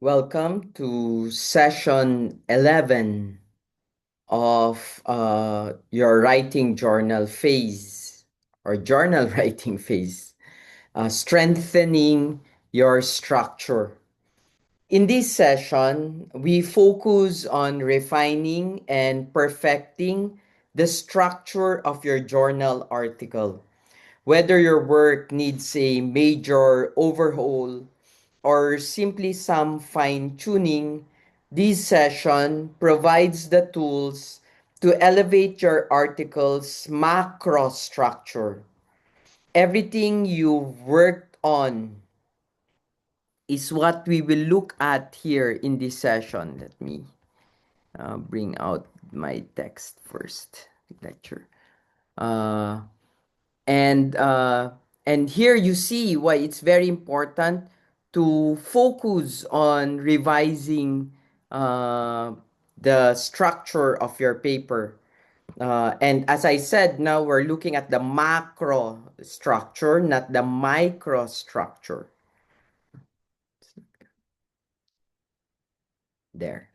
Welcome to session 11 of your writing journal phase or journal writing phase, strengthening your structure. In this session, we focus on refining and perfecting the structure of your journal article. Whether your work needs a major overhaul or simply some fine tuning, this session provides the tools to elevate your article's macro structure. Everything you've worked on is what we will look at here in this session. Let me bring out my text first, lecture. Uh, and uh, and here you see why it's very important to focus on revising uh, the structure of your paper. And as I said, now we're looking at the macro structure, not the micro structure. There.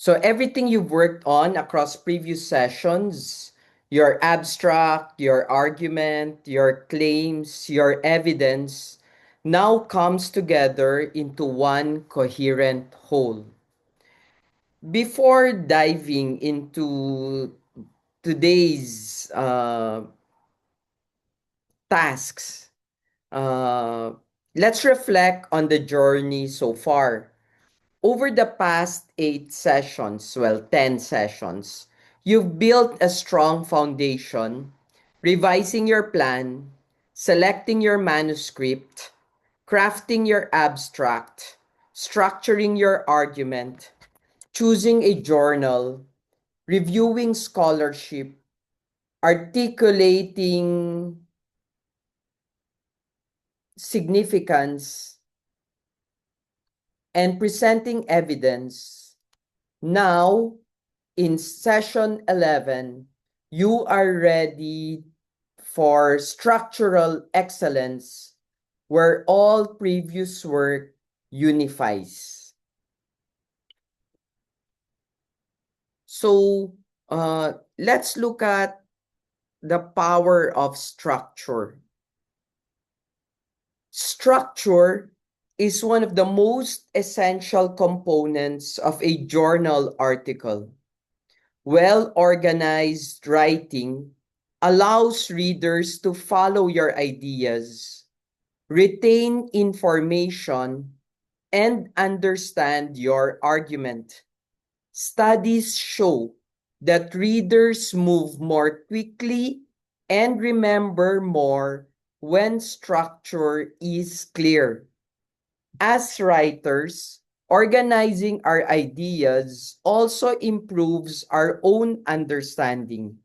So everything you've worked on across previous sessions, your abstract, your argument, your claims, your evidence, now comes together into one coherent whole. Before diving into today's tasks, uh, let's reflect on the journey so far. Over the past 10 sessions, you've built a strong foundation, revising your plan, selecting your manuscript, crafting your abstract, structuring your argument, choosing a journal, reviewing scholarship, articulating significance, and presenting evidence. Now, in session 11, you are ready for structural excellence where all previous work unifies. So, let's look at the power of structure. Structure is one of the most essential components of a journal article. Well-organized writing allows readers to follow your ideas, retain information, and understand your argument. Studies show that readers move more quickly and remember more when structure is clear. As writers, organizing our ideas also improves our own understanding.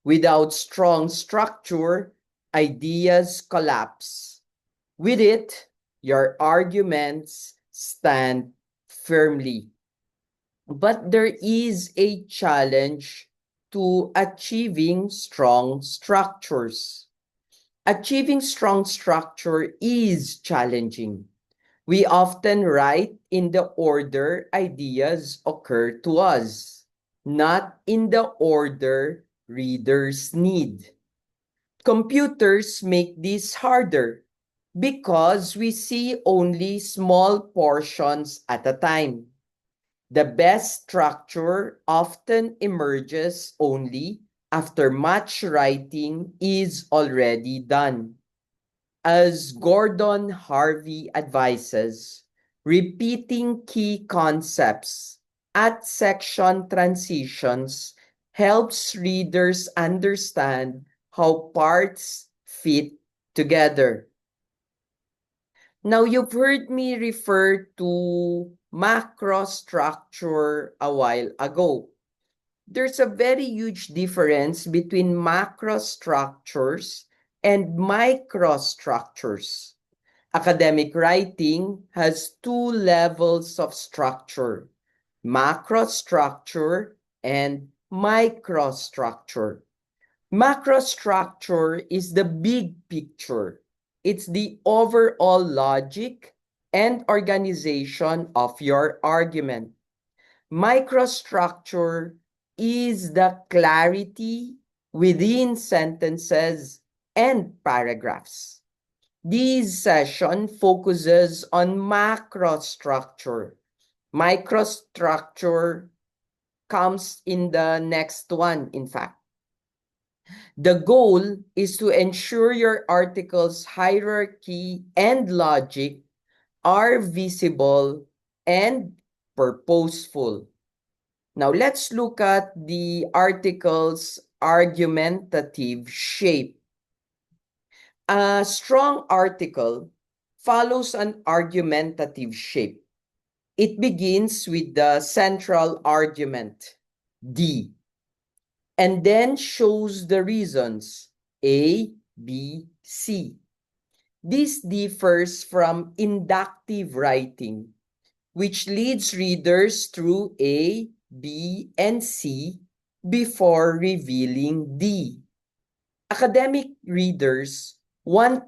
Without strong structure, ideas collapse. With it, your arguments stand firmly. But there is a challenge to achieving strong structures. Achieving strong structure is challenging. We often write in the order ideas occur to us, not in the order readers need. Computers make this harder because we see only small portions at a time. The best structure often emerges only after much writing is already done. As Gordon Harvey advises, repeating key concepts at section transitions helps readers understand how parts fit together. Now, you've heard me refer to macro structure a while ago. There's a very huge difference between macro structures and microstructures. Academic writing has two levels of structure, macrostructure and microstructure. Macrostructure is the big picture. It's the overall logic and organization of your argument. Microstructure is the clarity within sentences and paragraphs. This session focuses on macrostructure. Microstructure comes in the next one, in fact. The goal is to ensure your article's hierarchy and logic are visible and purposeful. Now let's look at the article's argumentative shape. A strong article follows an argumentative shape. It begins with the central argument, D, and then shows the reasons, A, B, C. This differs from inductive writing, which leads readers through A, B, and C before revealing D. Academic readers want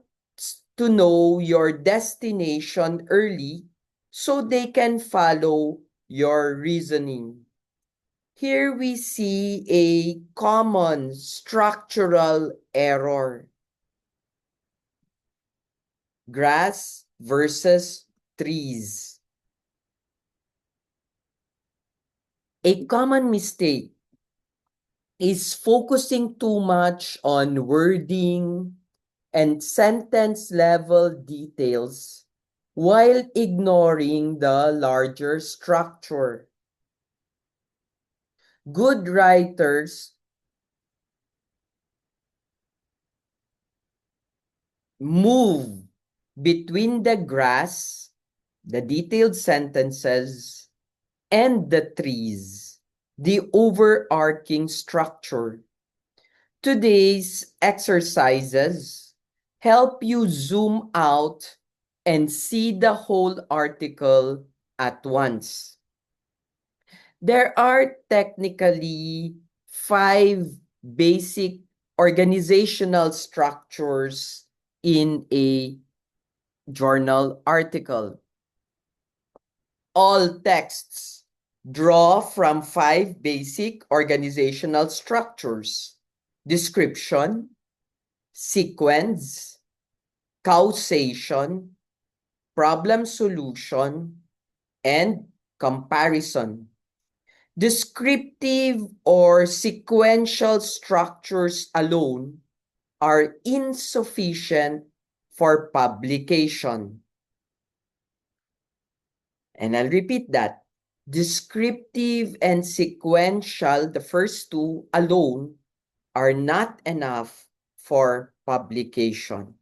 to know your destination early so they can follow your reasoning. Here we see a common structural error. Grass versus trees. A common mistake is focusing too much on wording and sentence level details while ignoring the larger structure. Good writers move between the grass, the detailed sentences, and the trees, the overarching structure. Today's exercises help you zoom out and see the whole article at once. There are technically 5 basic organizational structures in a journal article. All texts draw from 5 basic organizational structures: description, sequence, causation, problem solution, and comparison. Descriptive or sequential structures alone are insufficient for publication. And I'll repeat that. Descriptive and sequential, the first two alone, are not enough for publication.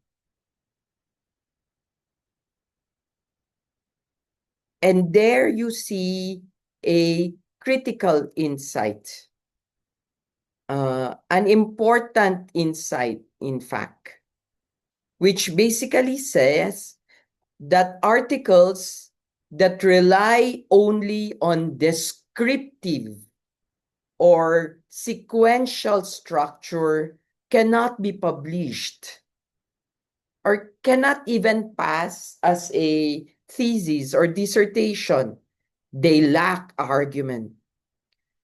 And there you see a critical insight, an important insight, in fact, which basically says that articles that rely only on descriptive or sequential structure cannot be published or cannot even pass as a thesis or dissertation. They lack argument.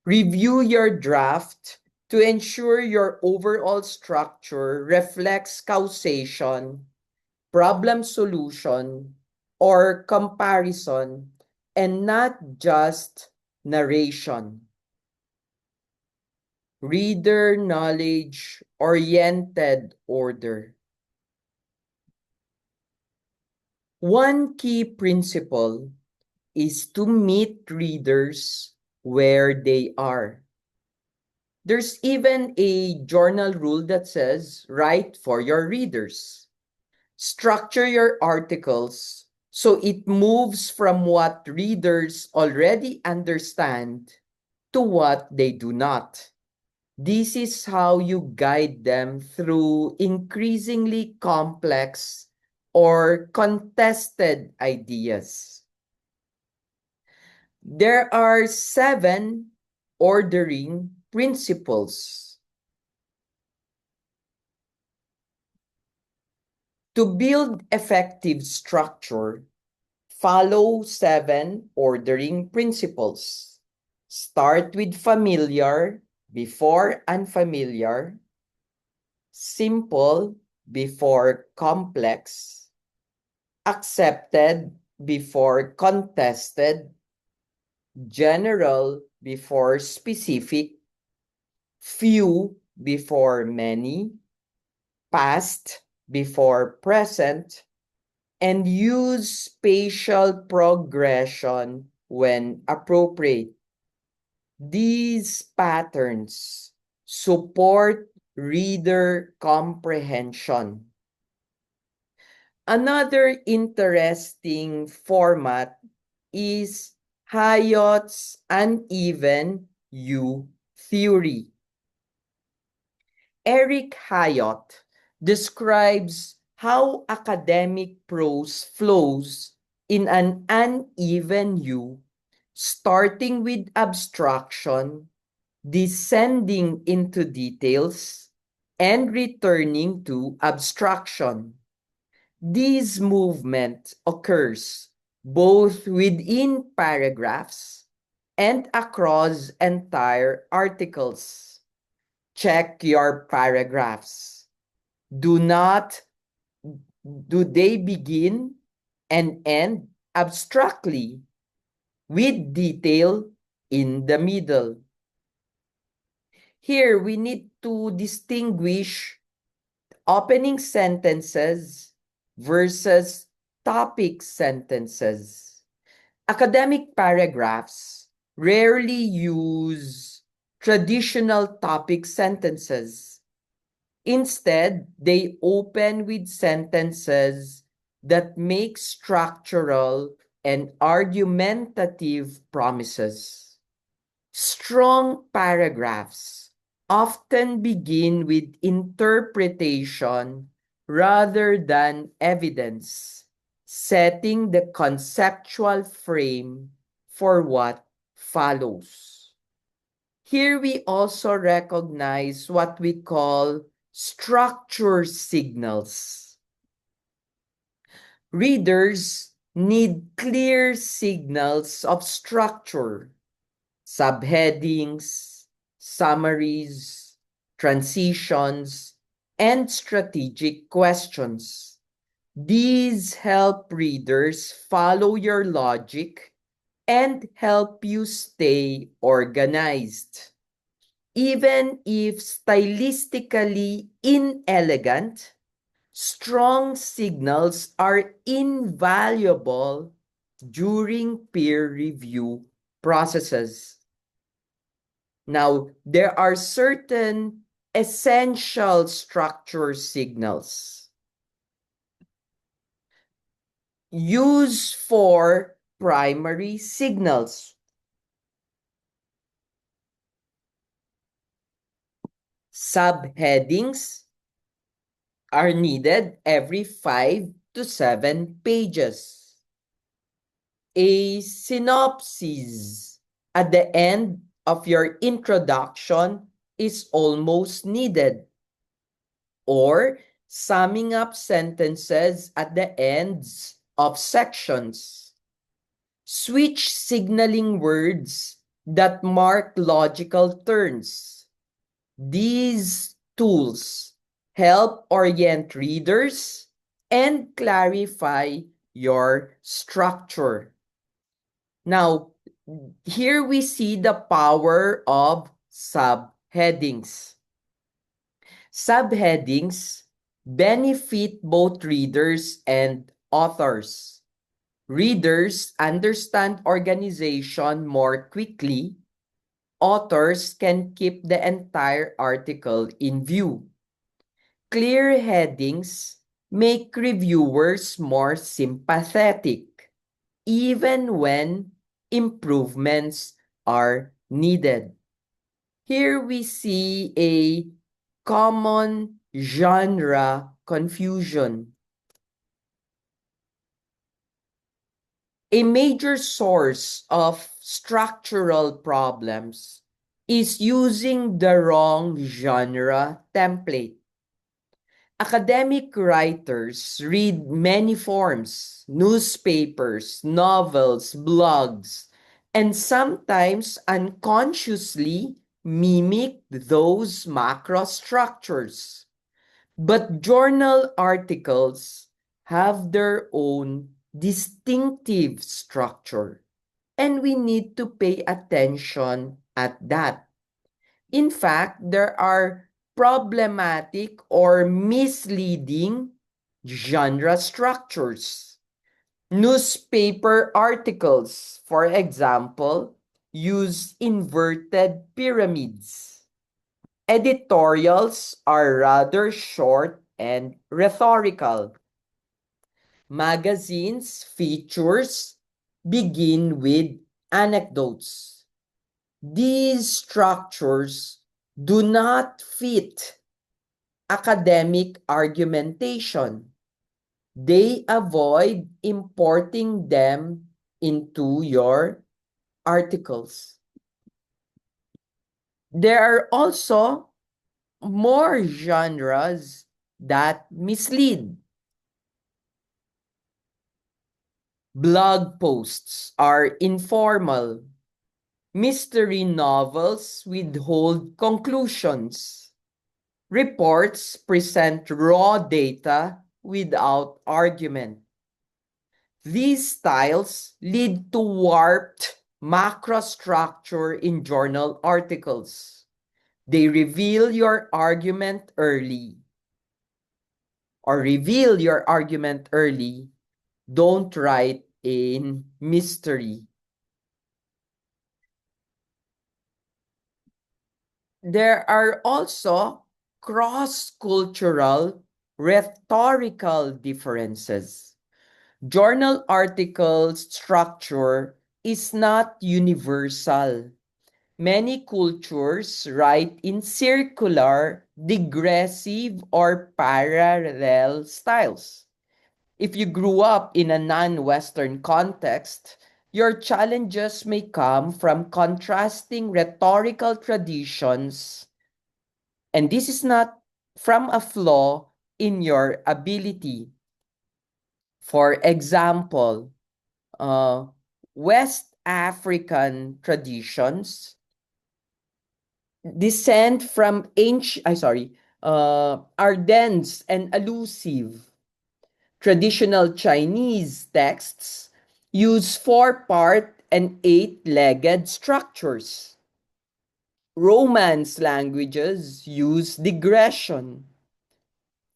Review your draft to ensure your overall structure reflects causation, problem solution, or comparison, and not just narration. Reader knowledge-oriented order. One key principle is to meet readers where they are. There's even a journal rule that says, write for your readers. Structure your articles so it moves from what readers already understand to what they do not. This is how you guide them through increasingly complex or contested ideas. There are 7 ordering principles. To build effective structure, follow 7 ordering principles. Start with familiar before unfamiliar, simple before complex, accepted before contested, general before specific, few before many, past before present, and use spatial progression when appropriate. These patterns support reader comprehension. Another interesting format is Hayot's uneven U theory. Eric Hayot describes how academic prose flows in an uneven U, starting with abstraction, descending into details, and returning to abstraction. This movement occurs both within paragraphs and across entire articles. Check your paragraphs. Do they begin and end abstractly with detail in the middle? Here we need to distinguish opening sentences versus topic sentences. Academic paragraphs rarely use traditional topic sentences. Instead, they open with sentences that make structural and argumentative promises. Strong paragraphs often begin with interpretation rather than evidence, setting the conceptual frame for what follows. Here we also recognize what we call structure signals. Readers need clear signals of structure, subheadings, summaries, transitions, and strategic questions. These help readers follow your logic and help you stay organized. Even if stylistically inelegant, strong signals are invaluable during peer review processes. Now, there are certain essential structure signals. Use for primary signals. Subheadings are needed every 5 to 7 pages. A synopsis at the end of your introduction is almost needed. Or summing up sentences at the ends of sections. Switch signaling words that mark logical turns. These tools help orient readers and clarify your structure. Now, here we see the power of subheadings. Subheadings benefit both readers and authors. Readers understand organization more quickly. Authors can keep the entire article in view. Clear headings make reviewers more sympathetic, even when improvements are needed. Here we see a common genre confusion. A major source of structural problems is using the wrong genre template. Academic writers read many forms, newspapers, novels, blogs, and sometimes unconsciously mimic those macro structures. But journal articles have their own distinctive structure, and we need to pay attention at that. In fact, there are problematic or misleading genre structures. Newspaper articles, for example, use inverted pyramids. Editorials are rather short and rhetorical. Magazines' features begin with anecdotes. These structures do not fit academic argumentation. They avoid importing them into your articles. There are also more genres that mislead. Blog posts are informal. Mystery novels withhold conclusions. Reports present raw data without argument. These styles lead to warped macrostructure in journal articles. They reveal your argument early or reveal your argument early. Don't write in mystery. There are also cross-cultural rhetorical differences. Journal article structure is not universal. Many cultures write in circular, digressive, or parallel styles. If you grew up in a non-Western context, your challenges may come from contrasting rhetorical traditions, and this is not from a flaw in your ability. For example, uh, West African traditions descend from are dense and elusive. Traditional Chinese texts use four-part and eight-legged structures. Romance languages use digression.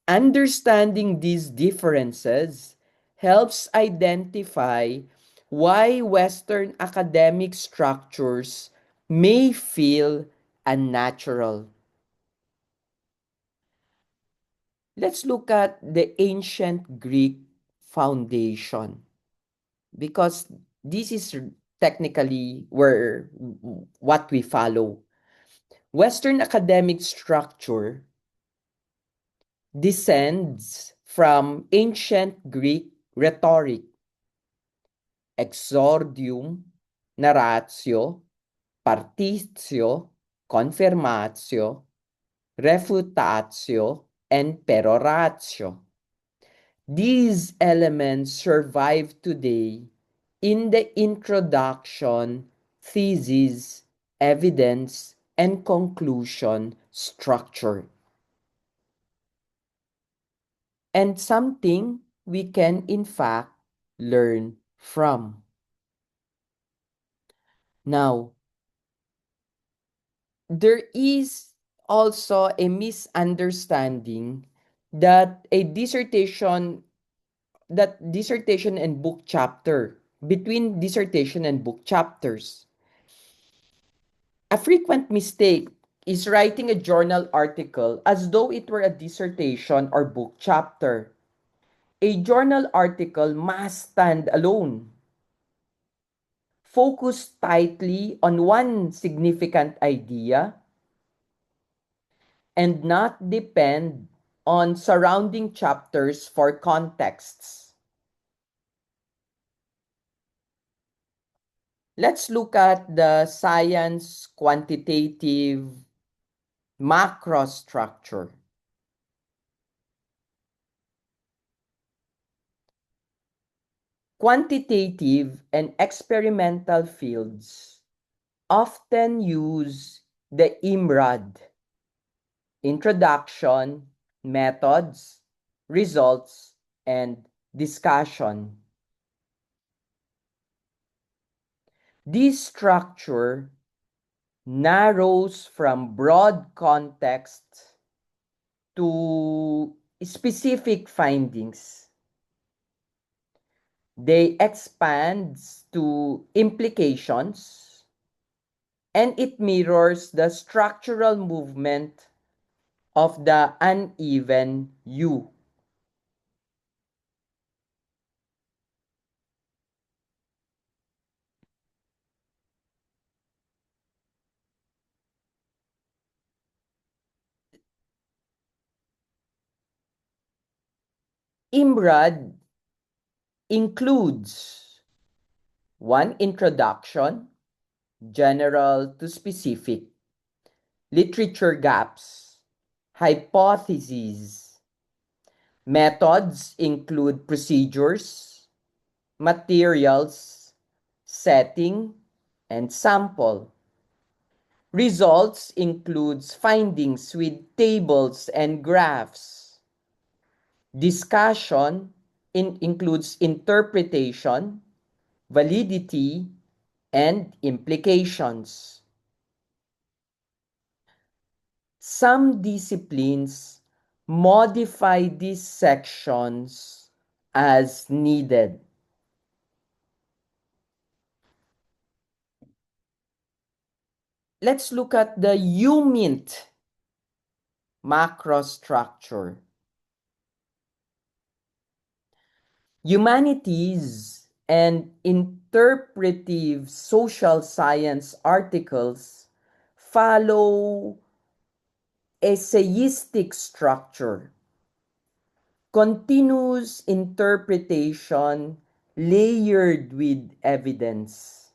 Understanding these differences helps identify why Western academic structures may feel unnatural. Let's look at the ancient Greek foundation because this is technically where what we follow. Western academic structure descends from ancient Greek rhetoric, exordium, narratio, partitio, confirmatio, refutatio, and peroratio. These elements survive today in the introduction, thesis, evidence, and conclusion structure. And something we can in fact learn from. Now, there is also a misunderstanding that dissertation and book chapter between dissertation and book chapters. A frequent mistake is writing a journal article as though it were a dissertation or book chapter. A journal article must stand alone. Focus tightly on one significant idea and not depend on surrounding chapters for contexts. Let's look at the science quantitative macro structure. Quantitative and experimental fields often use the IMRAD: introduction, methods, results, and discussion. This structure narrows from broad context to specific findings. They expand to implications, and it mirrors the structural movement of the uneven U. IMRAD includes one, introduction, general to specific, literature gaps, hypotheses. Methods include procedures, materials, setting, and sample. Results includes findings with tables and graphs. Discussion includes interpretation, validity, and implications. Some disciplines modify these sections as needed. Let's look at the UMINT macrostructure. Humanities and interpretive social science articles follow essayistic structure, continuous interpretation layered with evidence.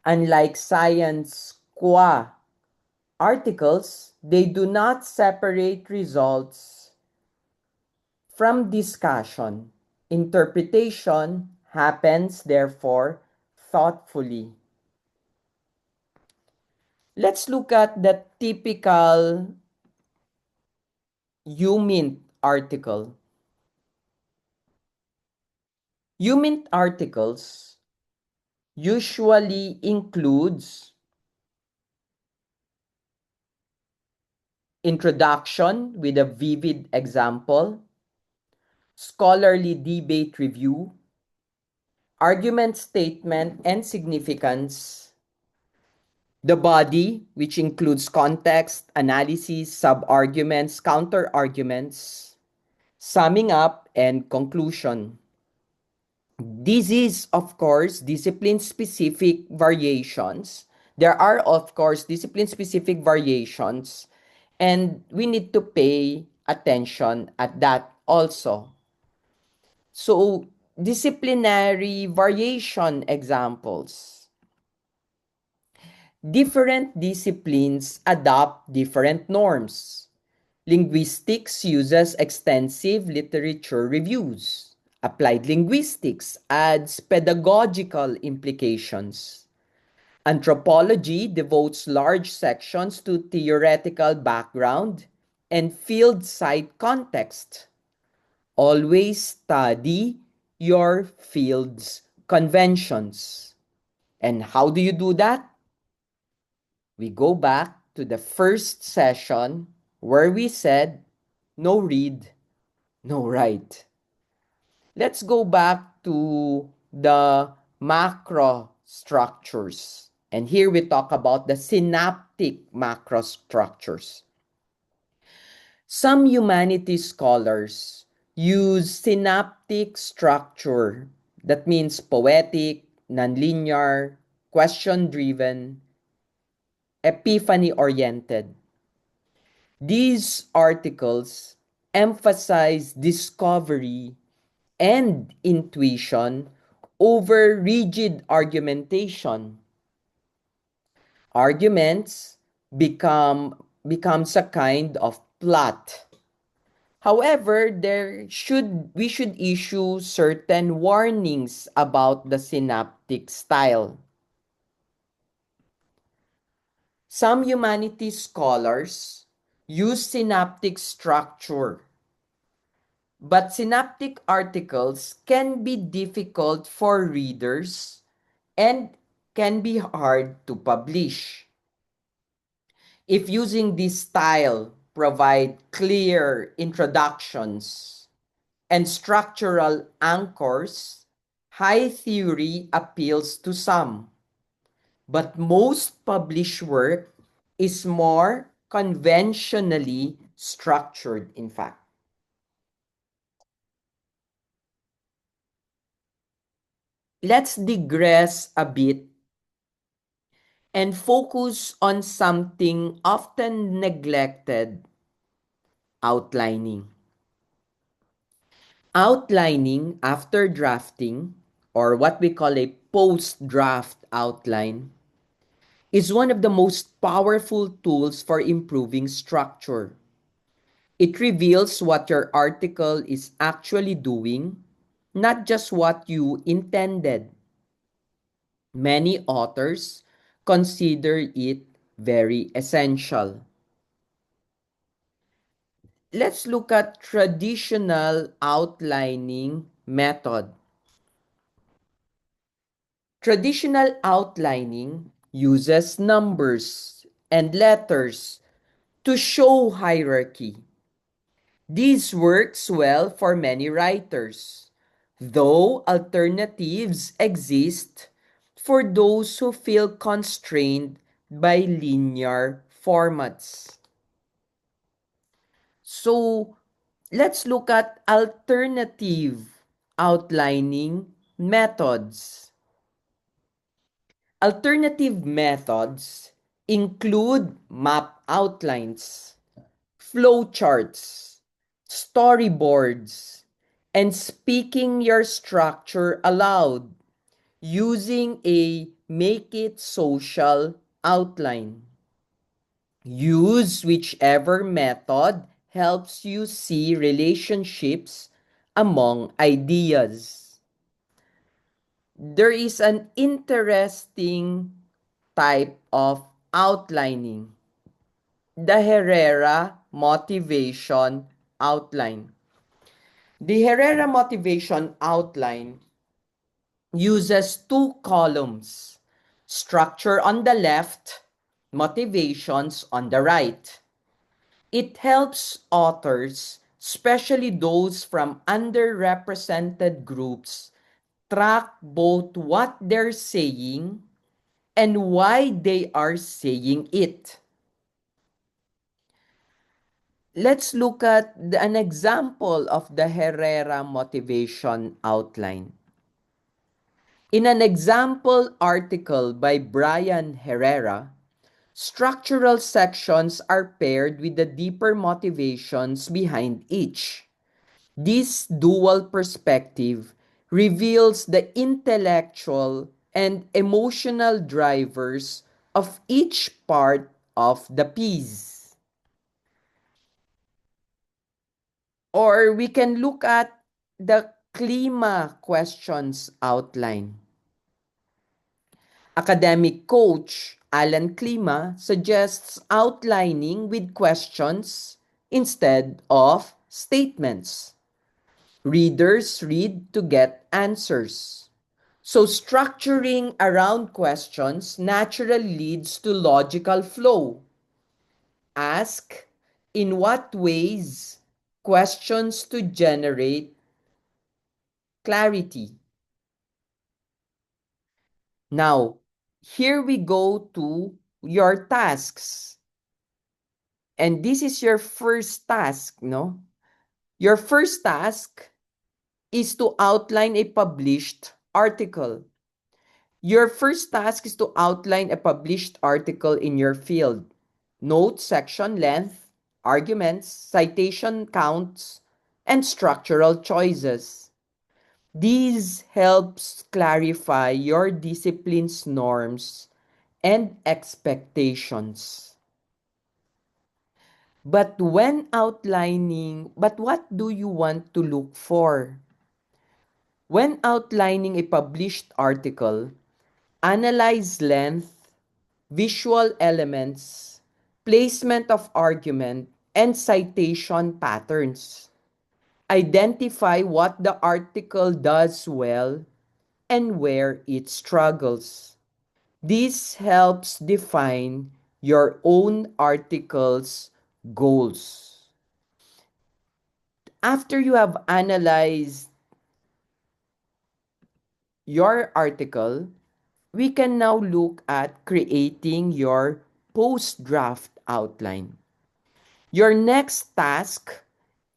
Unlike science qua articles, they do not separate results from discussion. Interpretation happens, therefore, thoughtfully. Let's look at the typical UMINT article. UMINT articles usually includes introduction with a vivid example, scholarly debate review, argument statement and significance, the body, which includes context, analysis, sub-arguments, counter-arguments, summing up, and conclusion. This is, of course, discipline-specific variations. There are, of course, discipline-specific variations, and we need to pay attention at that also. So, disciplinary variation examples. Different disciplines adopt different norms. Linguistics uses extensive literature reviews. Applied linguistics adds pedagogical implications. Anthropology devotes large sections to theoretical background and field site context. Always study your field's conventions. And how do you do that? We go back to the first session where we said no read, no write. Let's go back to the macro structures. And here we talk about the synaptic macro structures. Some humanities scholars use synaptic structure. That means poetic, nonlinear, question-driven, epiphany-oriented. These articles emphasize discovery and intuition over rigid argumentation. Arguments becomes a kind of plot. However, we should issue certain warnings about the synaptic style. Some humanities scholars use synaptic structure, but synaptic articles can be difficult for readers and can be hard to publish. If using this style provide clear introductions and structural anchors, high theory appeals to some, but most published work is more conventionally structured, in fact. Let's digress a bit and focus on something often neglected: outlining. Outlining after drafting, or what we call a post draft outline, is one of the most powerful tools for improving structure. It reveals what your article is actually doing, not just what you intended. Many authors consider it very essential. Let's look at traditional outlining method. Traditional outlining uses numbers and letters to show hierarchy. This works well for many writers, though alternatives exist for those who feel constrained by linear formats. So, let's look at alternative outlining methods. Alternative methods include map outlines, flowcharts, storyboards, and speaking your structure aloud using a make it social outline. Use whichever method helps you see relationships among ideas. There is an interesting type of outlining: the Herrera motivation outline. The Herrera motivation outline uses two columns: structure on the left, motivations on the right. It helps authors, especially those from underrepresented groups, track both what they're saying and why they are saying it. Let's look at an example of the Herrera motivation outline. In an example article by Brian Herrera, structural sections are paired with the deeper motivations behind each. This dual perspective reveals the intellectual and emotional drivers of each part of the piece. Or we can look at the Klima questions outline. Academic coach Alan Klima suggests outlining with questions instead of statements. Readers read to get answers. So structuring around questions naturally leads to logical flow. Ask in what ways questions to generate clarity. Now, here we go to your tasks. And this is your first task, no? Your first task is to outline a published article. Your first task is to outline a published article in your field. Note section length, arguments, citation counts, and structural choices. These helps clarify your discipline's norms and expectations. But what do you want to look for? When outlining a published article, analyze length, visual elements, placement of argument, and citation patterns. Identify what the article does well and where it struggles. This helps define your own article's goals. After you have analyzed your article, we can now look at creating your post-draft outline. Your next task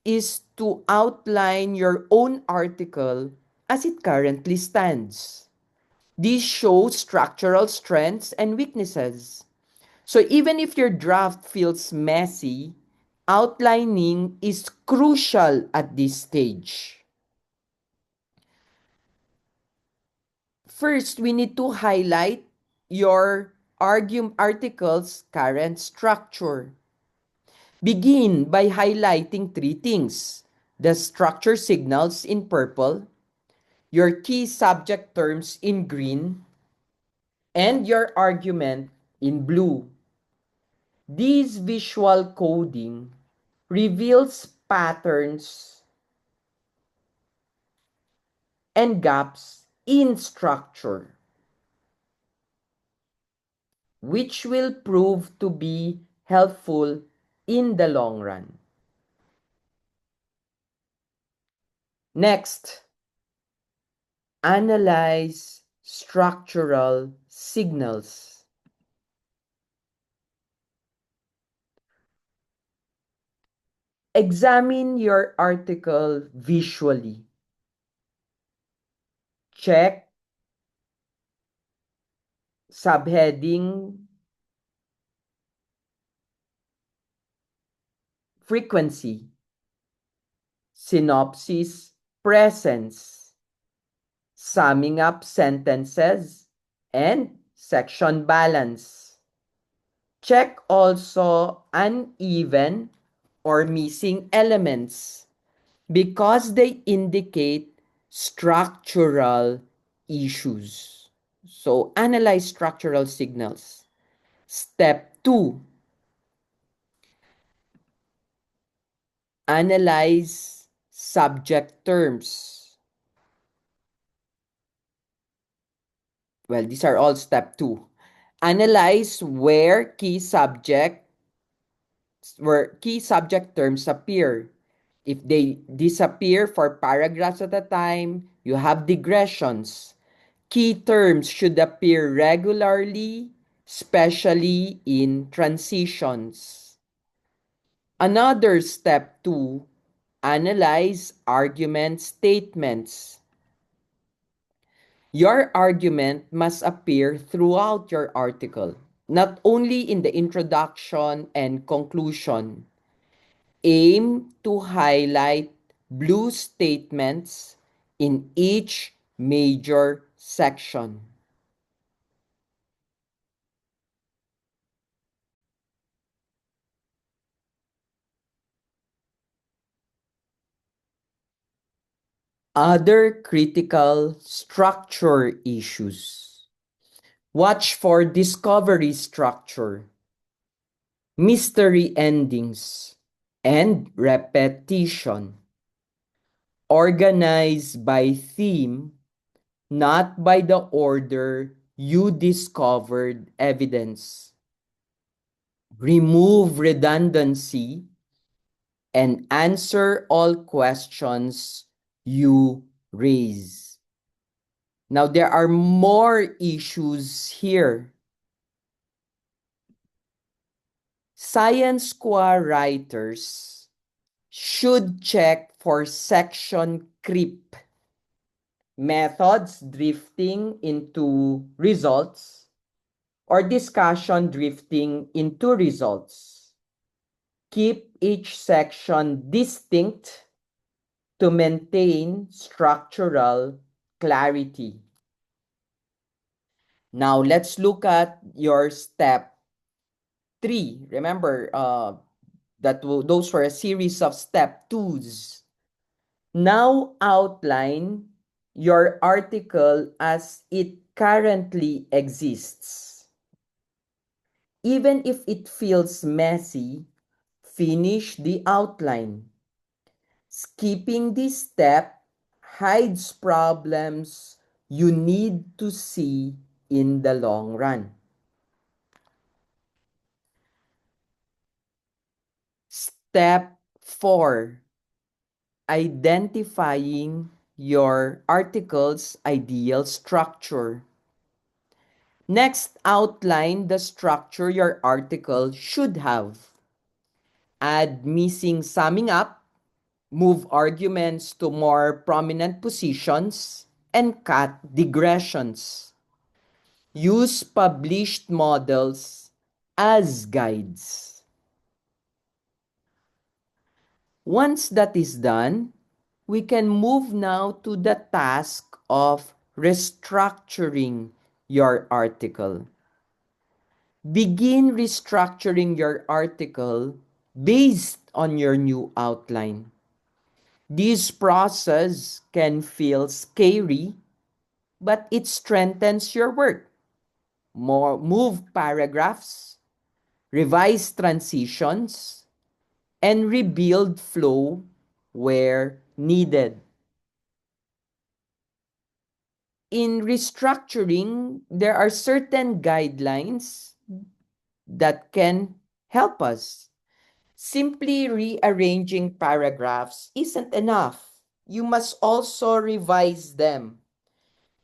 is to outline your own article as it currently stands. These show structural strengths and weaknesses. So even if your draft feels messy, outlining is crucial at this stage. First, we need to highlight your article's current structure. Begin by highlighting three things: the structure signals in purple, your key subject terms in green, and your argument in blue. This visual coding reveals patterns and gaps in structure, which will prove to be helpful in the long run. Next, analyze structural signals. Examine your article visually. Check subheading frequency, synopsis presence, summing up sentences, and section balance. Check also uneven or missing elements because they indicate structural issues. So analyze structural signals. Step 2, analyze subject terms. Well, these are all step 2. Analyze where key subject terms appear. If they disappear for paragraphs at a time, you have digressions. Key terms should appear regularly, especially in transitions. Another step 2, analyze argument statements. Your argument must appear throughout your article, not only in the introduction and conclusion. Aim to highlight blue statements in each major section. Other critical structure issues. Watch for discovery structure, mystery endings, and repetition. Organize by theme, not by the order you discovered evidence. Remove redundancy and answer all questions you raise. Now, there are more issues here. Science Square writers should check for section creep, methods drifting into results, or discussion drifting into results. Keep each section distinct to maintain structural clarity. Now, let's look at your step 3. Remember, Those were a series of step twos. Now outline your article as it currently exists. Even if it feels messy, finish the outline. Skipping this step hides problems you need to see in the long run. Step 4. Identifying your article's ideal structure. Next, outline the structure your article should have. Add missing summing up, move arguments to more prominent positions, and cut digressions. Use published models as guides. Once that is done, we can move now to the task of restructuring your article. Begin restructuring your article based on your new outline. This process can feel scary, but it strengthens your work. Move paragraphs, revise transitions, and rebuild flow where needed. In restructuring, there are certain guidelines that can help us. Simply rearranging paragraphs isn't enough. You must also revise them.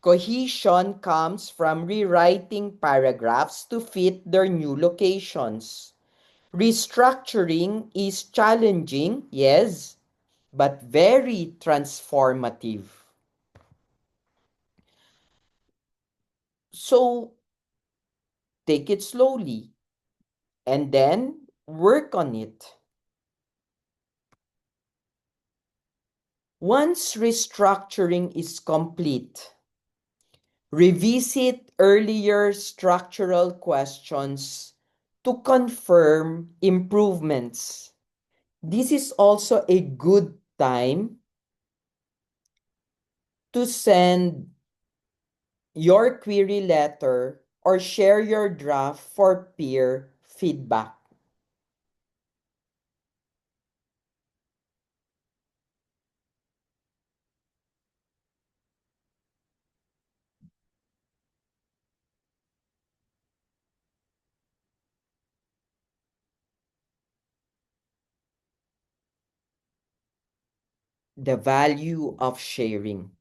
Cohesion comes from rewriting paragraphs to fit their new locations. Restructuring is challenging, yes, but very transformative. So take it slowly and then work on it. Once restructuring is complete, revisit earlier structural questions to confirm improvements. This is also a good time to send your query letter or share your draft for peer feedback. The value of sharing.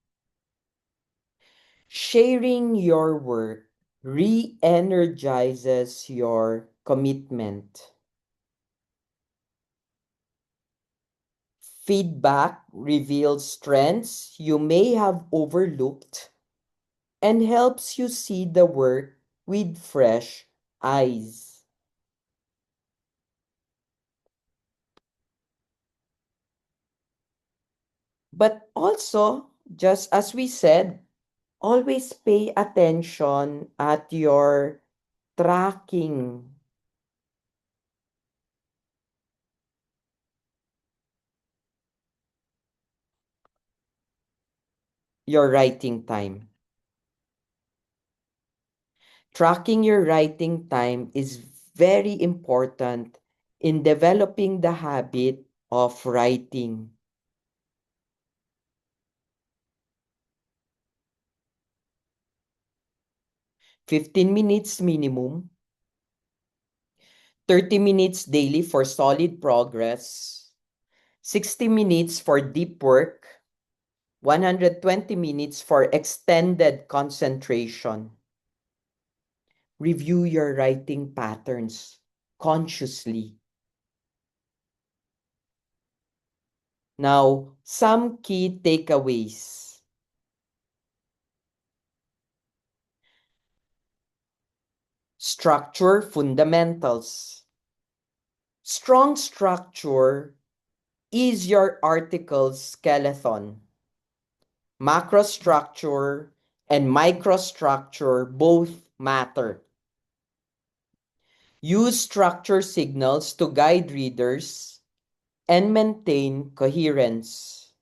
Sharing your work re-energizes your commitment. Feedback reveals strengths you may have overlooked and helps you see the work with fresh eyes. But also, just as we said, always pay attention at your tracking your writing time. Tracking your writing time is very important in developing the habit of writing. 15 minutes minimum, 30 minutes daily for solid progress, 60 minutes for deep work, 120 minutes for extended concentration. Review your writing patterns consciously. Now, some key takeaways. Structure fundamentals. Strong structure is your article's skeleton. Macrostructure and microstructure both matter. Use structure signals to guide readers and maintain coherence.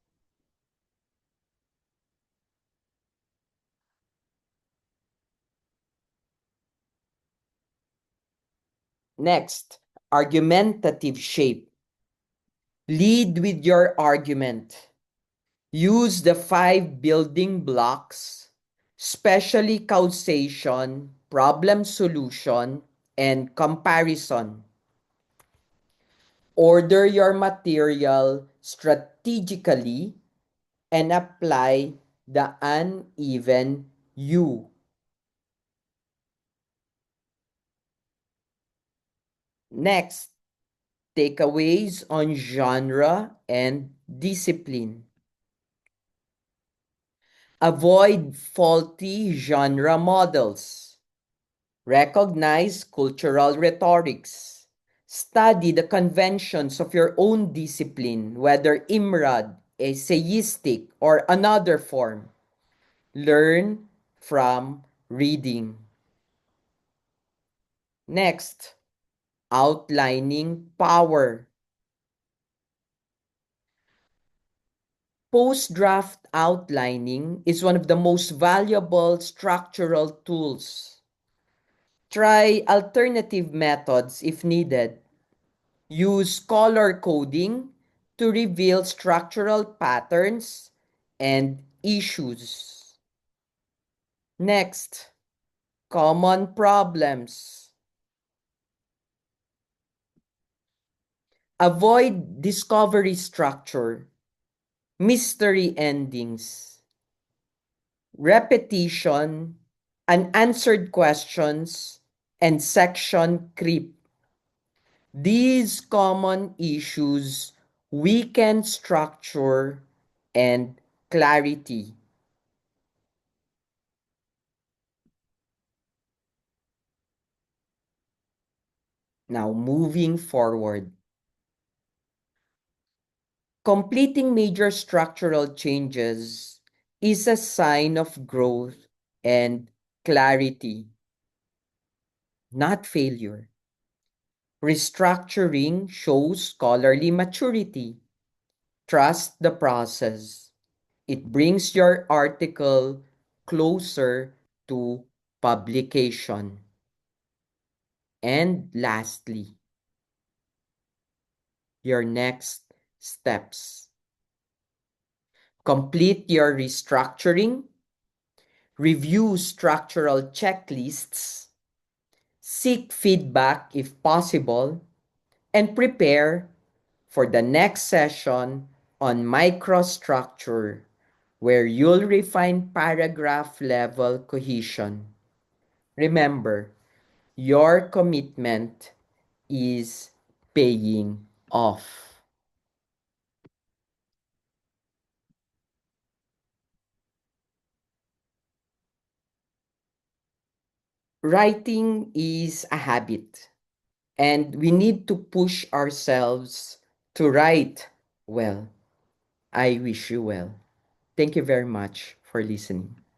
Next, argumentative shape. Lead with your argument. Use the 5 building blocks, especially causation, problem solution, and comparison. Order your material strategically and apply the uneven U. Next, takeaways on genre and discipline. Avoid faulty genre models. Recognize cultural rhetorics. Study the conventions of your own discipline, whether IMRAD, essayistic, or another form. Learn from reading. Next, outlining power. Post-draft outlining is one of the most valuable structural tools. Try alternative methods if needed. Use color coding to reveal structural patterns and issues. Next, common problems. Avoid discovery structure, mystery endings, repetition, unanswered questions, and section creep. These common issues weaken structure and clarity. Now, moving forward, completing major structural changes is a sign of growth and clarity, not failure. Restructuring shows scholarly maturity. Trust the process. It brings your article closer to publication. And lastly, your next steps. Complete your restructuring, review structural checklists, seek feedback if possible, and prepare for the next session on microstructure, where you'll refine paragraph level cohesion. Remember, your commitment is paying off. Writing is a habit, and we need to push ourselves to write well. I wish you well. Thank you very much for listening.